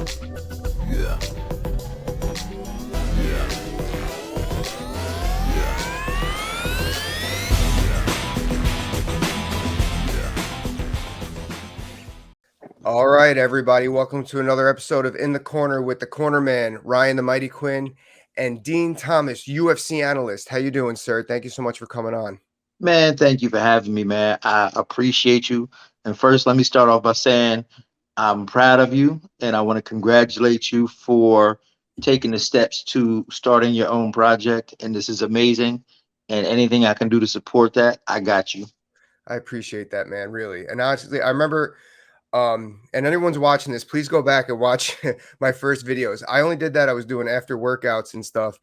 Yeah. Yeah. All right, everybody. Welcome to another episode of In the Corner with the Cornerman, Ryan the Mighty Quinn, and Dean Thomas, UFC analyst. How you doing, sir? Thank you so much for coming on. Man, thank you for having me, man. I appreciate you. And first, let me start off by saying I'm proud of you and I want to congratulate you for taking the steps to starting your own project. And this is amazing. And anything I can do to support that, I got you. I appreciate that, man, really. And honestly, I remember and anyone's watching this, please go back and watch my first videos. I only did that. I was doing after workouts and stuff.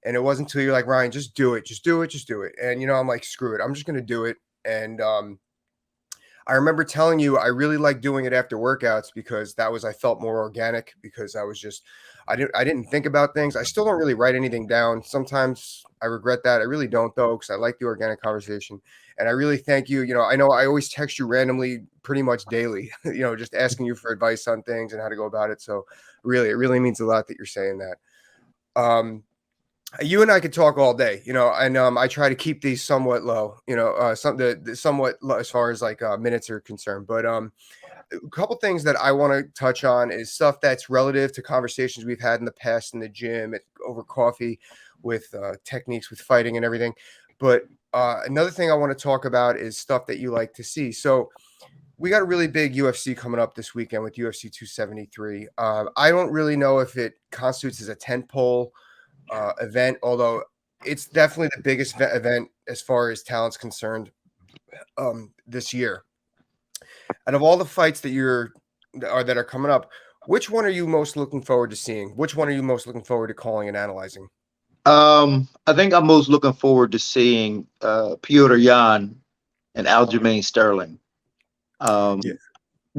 And it wasn't until you're like, Ryan, just do it, just do it, just do it. And I'm like, screw it. I'm just gonna do it. And I remember telling you I really like doing it after workouts because I felt more organic because I didn't think about things. I still don't really write anything down. Sometimes I regret that. I really don't though, because I like the organic conversation. And I really thank you. I know I always text you randomly pretty much daily, just asking you for advice on things and how to go about it. So really, it really means a lot that you're saying that. You and I could talk all day, and I try to keep these somewhat low, somewhat low as far as like minutes are concerned. But a couple things that I want to touch on is stuff that's relative to conversations we've had in the past in the gym, over coffee, with techniques with fighting and everything. But another thing I want to talk about is stuff that you like to see. So we got a really big UFC coming up this weekend with UFC 273. I don't really know if it constitutes as a tentpole event, although it's definitely the biggest event as far as talent's concerned this year. Out of all the fights that are coming up, which one are you most looking forward to seeing? Which one are you most looking forward to calling and analyzing? I think I'm most looking forward to seeing Piotr Jan and Aljamain Sterling. Yeah. Um,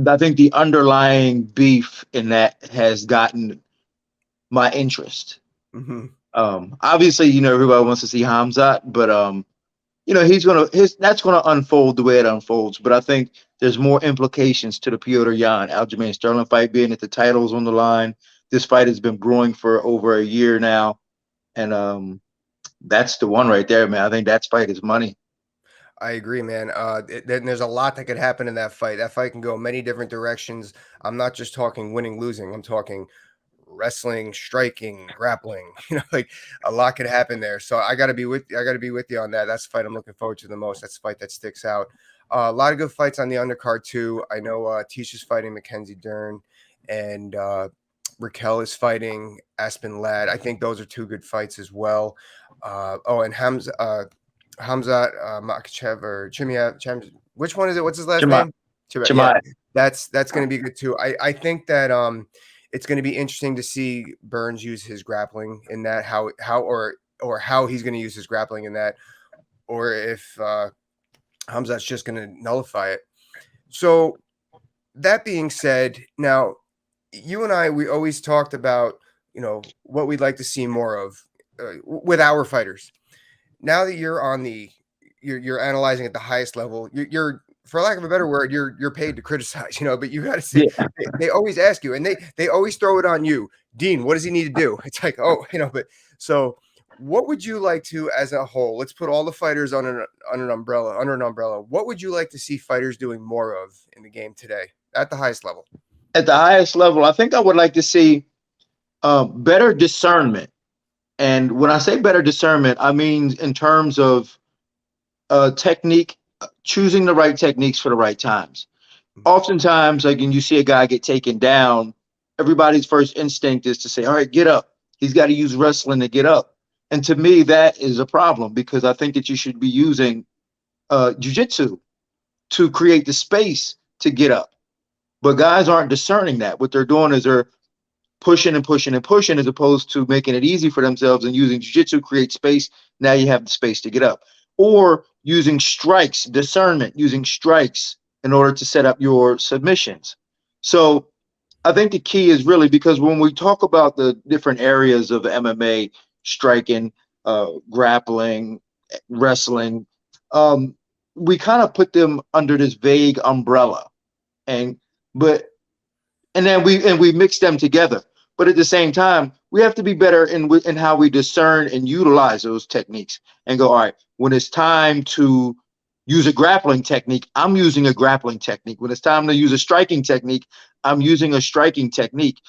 I think the underlying beef in that has gotten my interest. Mm-hmm. Obviously, everybody wants to see Hamzat, but he's gonna his that's gonna unfold the way it unfolds. But I think there's more implications to the Piotr Jan Aljamain Sterling fight, being that the title's on the line. This fight has been brewing for over a year now, and that's the one right there, man. I think that fight is money. I agree, man. Then there's a lot that could happen in that fight. That fight can go many different directions. I'm not just talking winning, losing. I'm talking wrestling, striking, grappling. Like a lot could happen there. So I got to be with you. I got to be with you on that. That's the fight I'm looking forward to the most. That's the fight that sticks out. A lot of good fights on the undercard too. I know Tisha's fighting Mackenzie Dern, and Raquel is fighting Aspen Ladd. I think those are two good fights as well. And Hamzat Makhachev or Chimiev. Which one is it? What's his last Chima, name? Yeah, Chima. that's going to be good too. I think that it's going to be interesting to see Burns use his grappling in that, or how he's going to use his grappling in that, or if Hamzat's just going to nullify it. So that being said, now you and we always talked about what we'd like to see more of with our fighters. Now that you're on you're analyzing at the highest level, you're for lack of a better word, you're paid to criticize, but you got to say Yeah. they always ask you, and they always throw it on you, Dean. What does he need to do? It's like, oh, but so what would you like to, as a whole? Let's put all the fighters on an umbrella, under an umbrella. What would you like to see fighters doing more of in the game today at the highest level? At the highest level, I think I would like to see better discernment. And when I say better discernment, I mean in terms of technique, choosing the right techniques for the right times. Oftentimes, like when you see a guy get taken down, everybody's first instinct is to say, all right, get up. He's got to use wrestling to get up. And to me, that is a problem because I think that you should be using jujitsu to create the space to get up. But guys aren't discerning that. What they're doing is they're pushing and pushing and pushing as opposed to making it easy for themselves and using jiu-jitsu create space. Now you have the space to get up. Or using strikes, discernment, using strikes in order to set up your submissions. So I think the key is really because when we talk about the different areas of MMA, striking, grappling, wrestling, um, we kind of put them under this vague umbrella. And but and then we mix them together. But at the same time, we have to be better in how we discern and utilize those techniques and go, all right, when it's time to use a grappling technique, I'm using a grappling technique. When it's time to use a striking technique, I'm using a striking technique.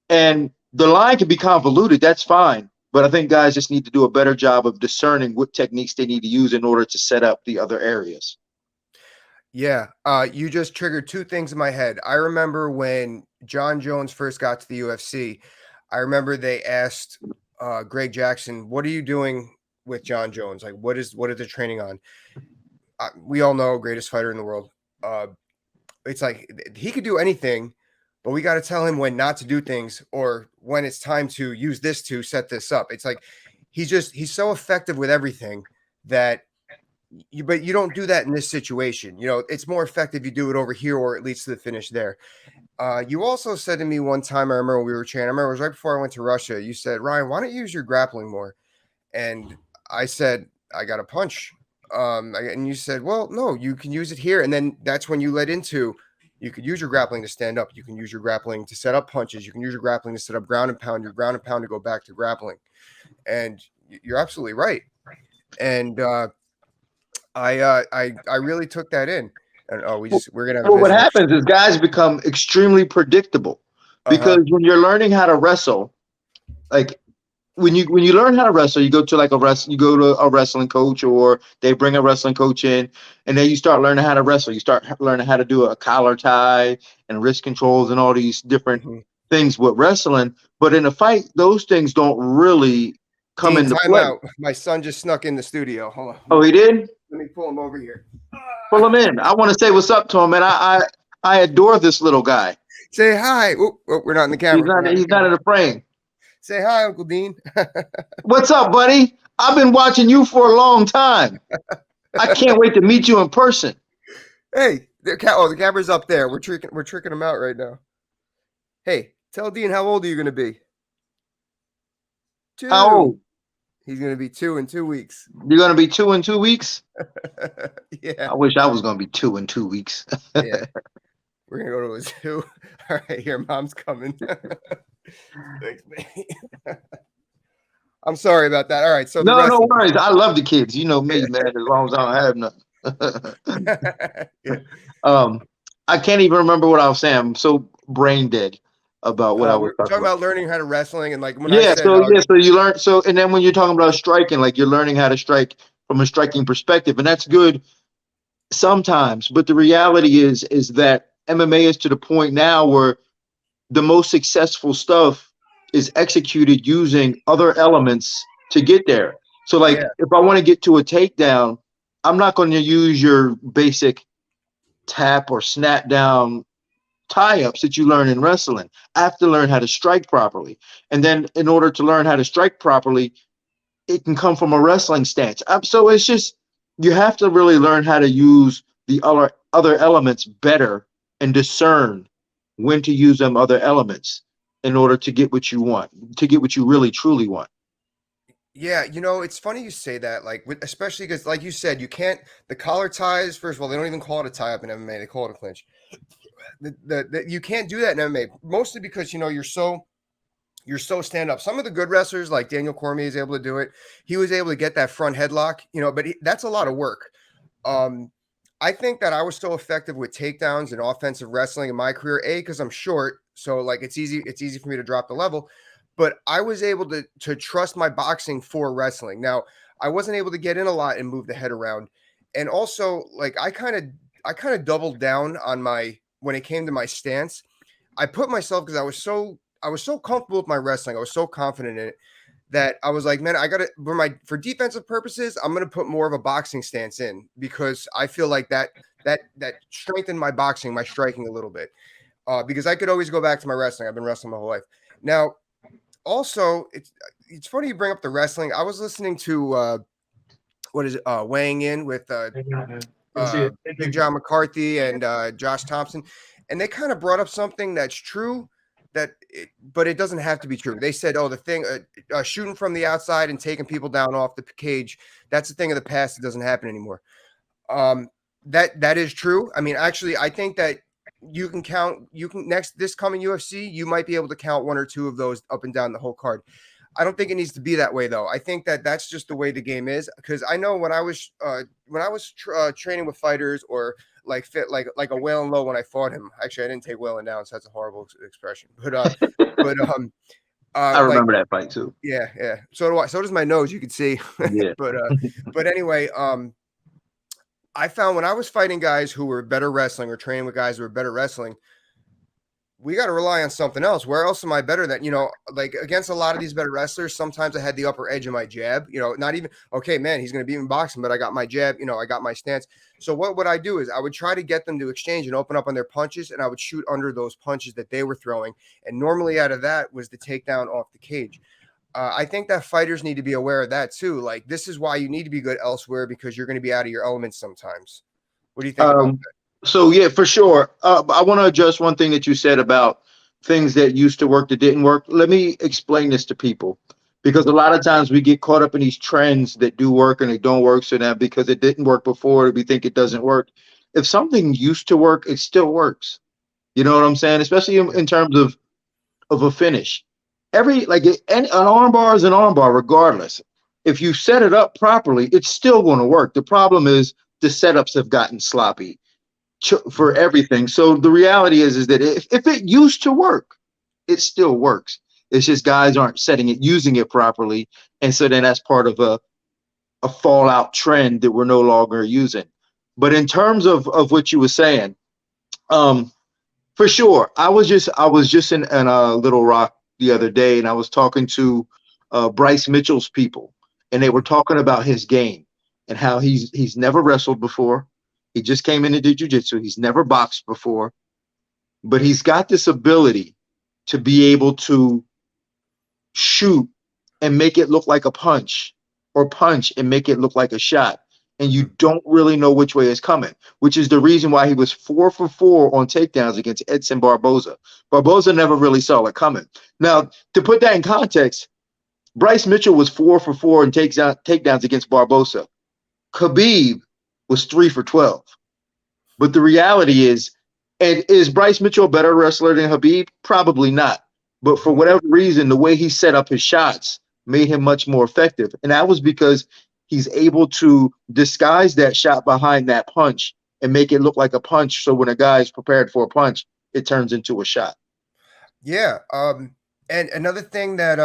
And the line can be convoluted, that's fine. But I think guys just need to do a better job of discerning what techniques they need to use in order to set up the other areas. Yeah, you just triggered two things in my head. I remember when John Jones first got to the UFC, I remember they asked Greg Jackson, "What are you doing with John Jones? Like, what is the training on?" We all know greatest fighter in the world. Uh, it's like he could do anything, but we got to tell him when not to do things or when it's time to use this to set this up. It's like he's so effective with everything that but you don't do that in this situation. You know, it's more effective you do it over here or at least to the finish there. You also said to me one time, I remember when we were training, I remember it was right before I went to Russia. You said, Ryan, why don't you use your grappling more? And I said, I got a punch. And you said, well, no, you can use it here. And then that's when you led into you could use your grappling to stand up. You can use your grappling to set up punches. You can use your grappling to set up ground and pound, your ground and pound to go back to grappling. And you're absolutely right. And I really took that in. And we're gonna have a Well, what visitor. happens is guys become extremely predictable Uh-huh. because when you're learning how to wrestle, like when you learn how to wrestle, you go to you go to a wrestling coach, or they bring a wrestling coach in, and then you start learning how to wrestle. You start learning how to do a collar tie and wrist controls and all these different Hmm. things with wrestling. But in a fight, those things don't really come Dean, into play. timeout. My son just snuck in the studio. Hold on. Oh, he did? Let me pull him over here. Pull him in. I want to say what's up to him, and I adore this little guy. Say hi. Oh, we're not in the He's camera. We're not not in he's the not camera. in the frame. Say hi, Uncle Dean. What's up, buddy? I've been watching you for a long time. I can't wait to meet you in person. Hey, the camera's up there. We're tricking him out right now. Hey, tell Dean how old are you gonna be? How 2. old? He's gonna be 2 in 2 weeks. You're gonna be 2 in 2 weeks? Yeah, I wish I was gonna be 2 in 2 weeks. yeah. We're gonna go to a zoo. All right, your mom's coming. Thanks, baby. I'm sorry about that. All right, so the No, no wrestling. worries. I love the kids. You know me, man. As long as I don't have nothing. Yeah. um, I can't even remember what I was saying. I'm so brain dead about what I was We're talking talking about. about learning how to wrestling, and like when I Yeah, said, so you learn and then when you're talking about striking, like you're learning how to strike from a striking perspective, and that's good sometimes. But the reality is that MMA is to the point now where the most successful stuff is executed using other elements to get there. So yeah, like if I want to get to a takedown, I'm not going to use your basic tap or snap down tie-ups that you learn in wrestling. I have to learn how to strike properly. And then in order to learn how to strike properly, it can come from a wrestling stance. So it's just you have to really learn how to use the other elements better and discern when to use them other elements in order to get what you want, to get what you really truly want. yeah. It's funny you say that, like, especially because, like you said, you can't. The collar ties. First of all, they don't even call it a tie up in MMA. They call it a clinch. You can't do that in MMA, mostly because you're so stand up. Some of the good wrestlers, like Daniel Cormier, is able to do it. He was able to get that front headlock, but that's a lot of work. Um, I think that I was so effective with takedowns and offensive wrestling in my career, because I'm short, so like it's easy for me to drop the level. But I was able to trust my boxing for wrestling. Now, I wasn't able to get in a lot and move the head around. And also, like I kind of doubled down on my when it came to my stance. I put myself because I was so comfortable with my wrestling. I was so confident in it that I was like, man, I gotta for defensive purposes, I'm gonna put more of a boxing stance in because I feel like that strengthened my boxing, my striking a little bit. Because I could always go back to my wrestling. I've been wrestling my whole life. Now, also, it's funny you bring up the wrestling. I was listening to what is it, weighing in with Big John McCarthy and Josh Thompson, and they kind of brought up something that's true, but it doesn't have to be true. They said, "Oh, the thing shooting from the outside and taking people down off the cage, that's a thing of the past. It doesn't happen anymore." Um, that is true. I mean, actually, I think that you can count, this coming UFC, you might be able to count one or two of those up and down the whole card. I don't think it needs to be that way though. I think that that's just the way the game is, because I know when I was training with fighters, or like fit like a Waylon Low when I fought him. Actually, I didn't take Waylon down, so that's a horrible expression. But I like, remember that fight too. yeah, yeah. So do I. So does my nose. You can see. Yeah. But anyway, I found when I was fighting guys who were better wrestling, or training with guys who were better wrestling, we got to rely on something else. Where else am I better than, like against a lot of these better wrestlers? Sometimes I had the upper edge of my jab, not even, okay, man, he's going to beat me in boxing, but I got my jab, I got my stance. So what would I do is I would try to get them to exchange and open up on their punches, and I would shoot under those punches that they were throwing. And normally out of that was the takedown off the cage. I think that fighters need to be aware of that too. Like, this is why you need to be good elsewhere, because you're going to be out of your element sometimes. What do you think about that? So yeah, for sure. I want to address one thing that you said about things that used to work that didn't work. Let me explain this to people, because a lot of times we get caught up in these trends that do work and they don't work. So now, because it didn't work before, we think it doesn't work. If something used to work, it still works. You know what I'm saying? Especially in terms of a finish. An armbar is an armbar, regardless. If you set it up properly, it's still going to work. The problem is the setups have gotten sloppy for everything. So the reality is that if it used to work, it still works. It's just guys aren't using it properly, and so then that's part of a fallout trend that we're no longer using. But in terms of what you were saying, for sure, I was just in a Little Rock the other day, and I was talking to Bryce Mitchell's people, and they were talking about his game and how he's never wrestled before. He just came in and did jiu-jitsu. He's never boxed before, but he's got this ability to be able to shoot and make it look like a punch, or punch and make it look like a shot. And you don't really know which way it's coming, which is the reason why he was 4 for 4 on takedowns against Edson Barboza. Barboza never really saw it coming. Now, to put that in context, Bryce Mitchell was 4 for 4 in takedowns against Barboza. Khabib was 3 for 12. But the reality is, and is Bryce Mitchell a better wrestler than Khabib? Probably not. But for whatever reason, the way he set up his shots made him much more effective. And that was because he's able to disguise that shot behind that punch and make it look like a punch. So when a guy is prepared for a punch, it turns into a shot. Yeah. And another thing that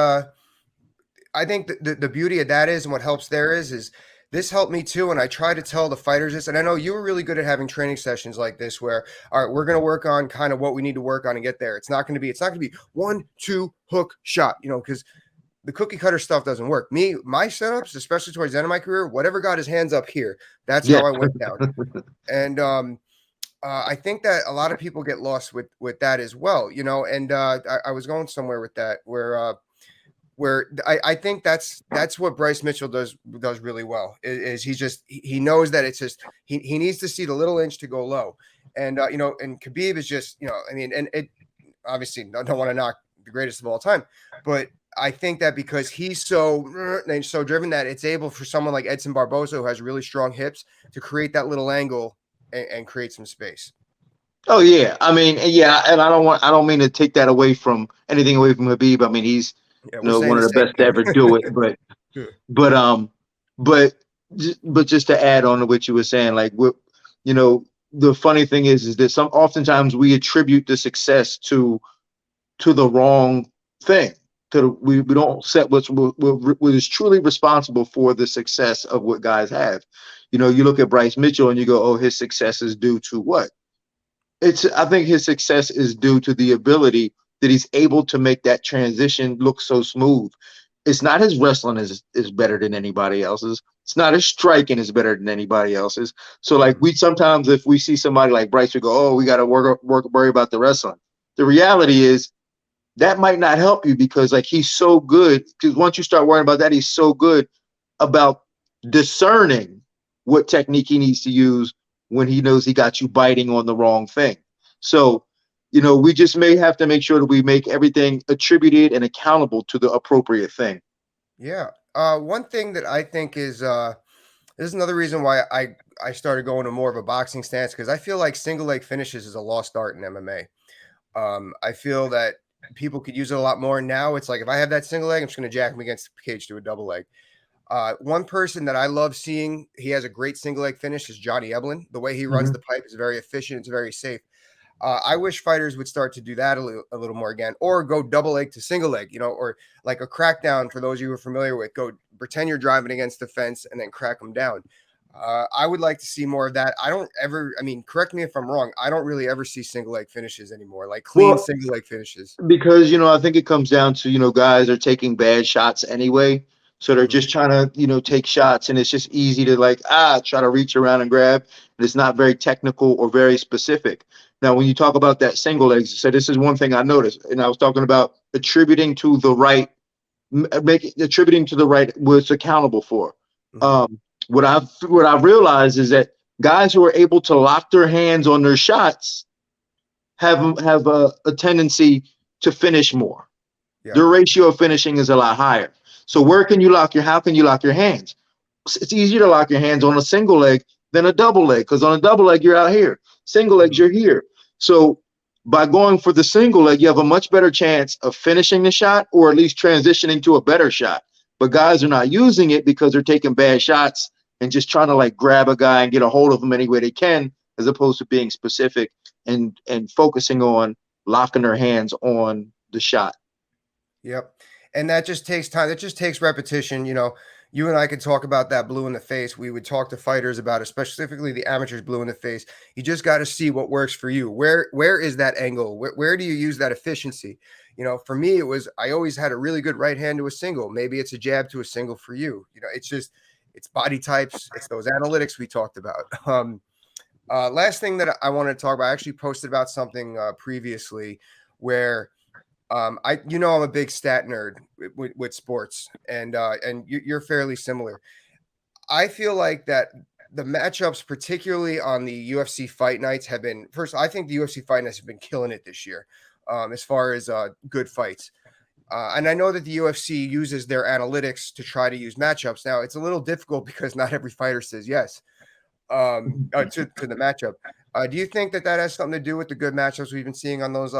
I think the beauty of that is, and what helps there is this helped me too. And I try to tell the fighters this, and I know you were really good at having training sessions like this, where, all right, we're going to work on kind of what we need to work on and get there. It's not going to be 1, 2 hook shot, because the cookie cutter stuff doesn't work. My setups, especially towards the end of my career, whatever got his hands up here, that's how I went down. And I think that a lot of people get lost with that as well, and I was going somewhere with that, where I think that's what Bryce Mitchell does really well, is he knows that it's just, he needs to see the little inch to go low. And and Khabib is just, I mean, and it obviously, I don't want to knock the greatest of all time, but I think that because he's so driven, that it's able for someone like Edson Barboza, who has really strong hips, to create that little angle and create some space. Oh yeah, I mean, yeah, and I don't mean to take that away from anything away from Khabib. I mean, he's one of the best to ever do it. But but but just to add on to what you were saying, like, the funny thing is that oftentimes we attribute the success to the wrong thing. We don't set what is truly responsible for the success of what guys have. You look at Bryce Mitchell and you go, oh, his success is due to what? I think his success is due to the ability that he's able to make that transition look so smooth. It's not his wrestling is better than anybody else's. It's not his striking is better than anybody else's. So like, we sometimes, if we see somebody like Bryce, we go, oh, we got to worry about the wrestling. The reality is that might not help you, because like, he's so good. Because once you start worrying about that, he's so good about discerning what technique he needs to use when he knows he got you biting on the wrong thing. So, we just may have to make sure that we make everything attributed and accountable to the appropriate thing. Yeah. One thing that I think is This is another reason why I started going to more of a boxing stance, because I feel like single leg finishes is a lost art in MMA. I feel that people could use it a lot more now. It's like if I have that single leg, I'm just going to jack him against the cage to a double leg. One person that I love seeing, he has a great single leg finish, is Johnny Eblin. The way he runs the pipe is very efficient. It's very safe. I wish fighters would start to do that a little more again, or go double leg to single leg, or like a crackdown. For those of you who are familiar with, go pretend you're driving against the fence and then crack them down. I would like to see more of that. I mean, correct me if I'm wrong, I don't really ever see single leg finishes anymore, like clean Well, single leg finishes. because I think it comes down to guys are taking bad shots anyway, so they're Mhm. just trying to take shots, and it's just easy to like try to reach around and grab, and it's not very technical or very specific. Now when you talk about that single legs, so this is one thing I noticed, and I was talking about attributing to the right, attributing to the right was accountable for. Mhm. um what I've realized is that guys who are able to lock their hands on their shots have a tendency to finish more. Yeah. Their ratio of finishing is a lot higher. So Mhm. how can you lock your hands? It's easier to lock your hands on a single leg than a double leg, because on a double leg you're out here. Single legs Mhm. you're here. So by going for the single leg, you have a much better chance of finishing the shot, or at least transitioning to a better shot. But guys are not using it because they're taking bad shots and just trying to like grab a guy and get a hold of him any way they can, as opposed to being specific and focusing on locking their hands on the shot. Yep. And that just takes time. That just takes repetition. You and I could talk about that blue in the face. We would talk to fighters about it, specifically the amateurs blue in the face. You just got to see what works for you. Where is that angle? Where do you use that efficiency? For me, I always had a really good right hand to a single. Maybe it's a jab to a single for you. It's body types. It's those analytics we talked about. Last thing that I wanted to talk about, I actually posted about something previously where I'm a big stat nerd with sports, and you're fairly similar. I feel like that the matchups, particularly on the UFC fight nights, have been first. I think the UFC fight nights have been killing it this year, as far as good fights. And I know that the UFC uses their analytics to try to use matchups. Now it's a little difficult because not every fighter says yes to the matchup. Do you think that has something to do with the good matchups we've been seeing on those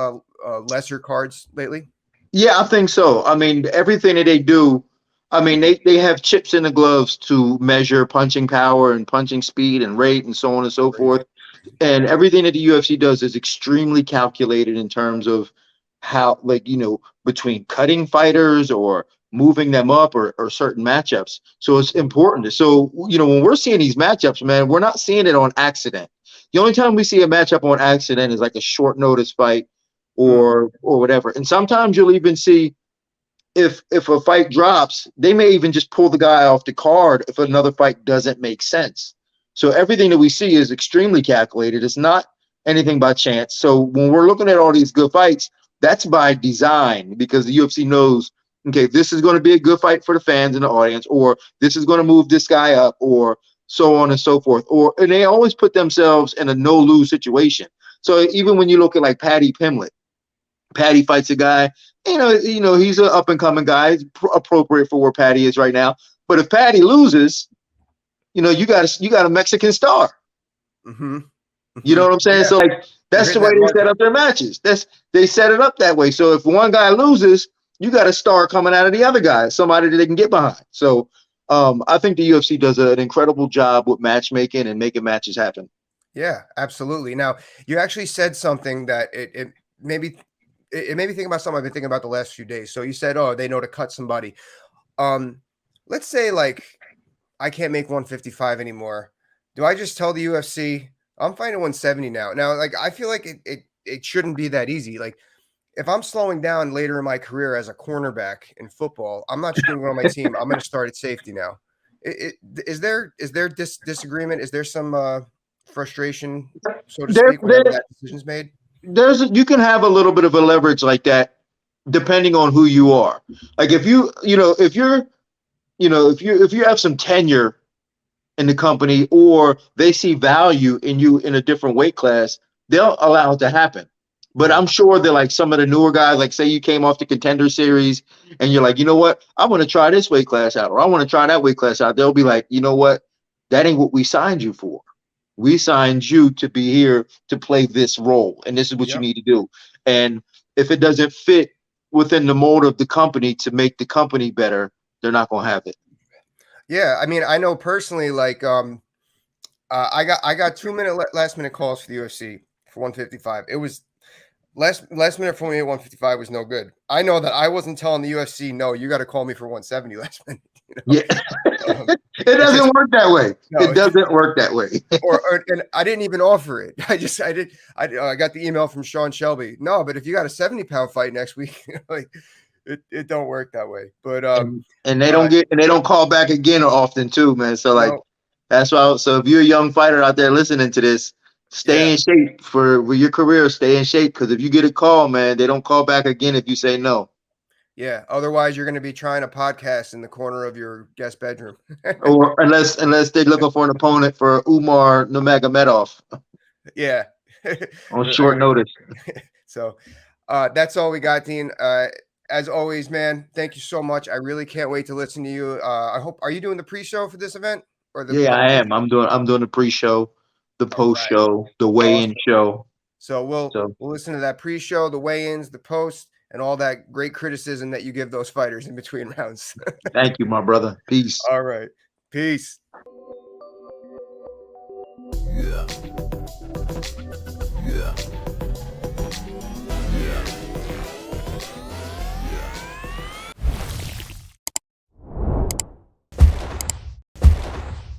lesser cards lately? Yeah, I think so. I mean, everything that they do, I mean, they have chips in the gloves to measure punching power and punching speed and rate and so on and so Right. forth. And everything that the UFC does is extremely calculated in terms of how, like, between cutting fighters or moving them up, or certain matchups. So it's important. So, when we're seeing these matchups, man, we're not seeing it on accident. The only time we see a matchup on accident is like a short notice fight Mm, or whatever. And sometimes you'll even see, if a fight drops, they may even just pull the guy off the card if another fight doesn't make sense. So everything that we see is extremely calculated. It's not anything by chance. So when we're looking at all these good fights, that's by design, because the UFC knows, okay, this is going to be a good fight for the fans and the audience, or this is going to move this guy up, or so on and so forth. And they always put themselves in a no lose situation. So even when you look at like Paddy Pimblett, Patty fights a guy, he's an up and coming guy. It's appropriate for where Patty is right now. But if Patty loses, you got a Mexican star. mm-hmm, You know mm-hmm. what I'm saying? Yeah, So like you're that's the hitting way that they set market. up their matches. They set it up that way. So if one guy loses, you got a star coming out of the other guy, somebody that they can get behind. So I think the UFC does an incredible job with matchmaking and making matches happen. Yeah, absolutely. Now, you actually said something that it maybe it made me think about something I've been thinking about the last few days. So you said, "Oh, they know to cut somebody." Um, let's say like I can't make 155 anymore. Do I just tell the UFC I'm fighting 170 now? Now, like I feel like it shouldn't be that easy. Like if I'm slowing down later in my career as a cornerback in football, I'm not just going to go on my team. I'm going to start at safety now. Is there disagreement? Is there some frustration, so to There, speak, there, whenever that decision's made? you can have a little bit of a leverage like that depending on who you are. Like if you have some tenure in the company, or they see value in you in a different weight class, they'll allow it to happen. But Mhm. I'm sure that like some of the newer guys, like say you came off the Contender Series and you're like, you know what, I want to try this weight class out, or I want to try that weight class out. They'll be like, you know what, that ain't what we signed you for. We signed you to be here to play this role, and this is what you Yep. need to do. And if it doesn't fit within the mold of the company to make the company better, they're not going to have it. Yeah, I mean, I know personally, like, I got 2 minute last minute calls for the UFC for 155. It was last minute for me at 155 was no good. I know that I wasn't telling the UFC, no, you got to call me for 170 last minute. Yeah, Um, it it just doesn't work that way. no, It it just, doesn't work that way. or and I didn't even offer it. I got the email from Sean Shelby. No, but if you got a 70-pound fight next week, like it don't work that way. But And they uh, don't get and they don't call back again often too, man. So like no, that's why. So if you're a young fighter out there listening to this, stay yeah. in shape for with your career. Stay in shape because if you get a call, man, they don't call back again if you say no. Yeah, otherwise you're going to be trying a podcast in the corner of your guest bedroom. Or unless they're looking for an opponent for Umar Nurmagomedov Yeah. on short notice. So, that's all we got, Dean. As always, man, thank you so much. I really can't wait to listen to you. I hope are you doing the pre-show for this event or Yeah, the I post? am. I'm doing the pre-show, the All right. post-show, the weigh-in Awesome. show. So So we'll listen to that pre-show, the weigh-ins, the post, and all that great criticism that you give those fighters in between rounds. thank you, my brother. Peace. All right. Peace.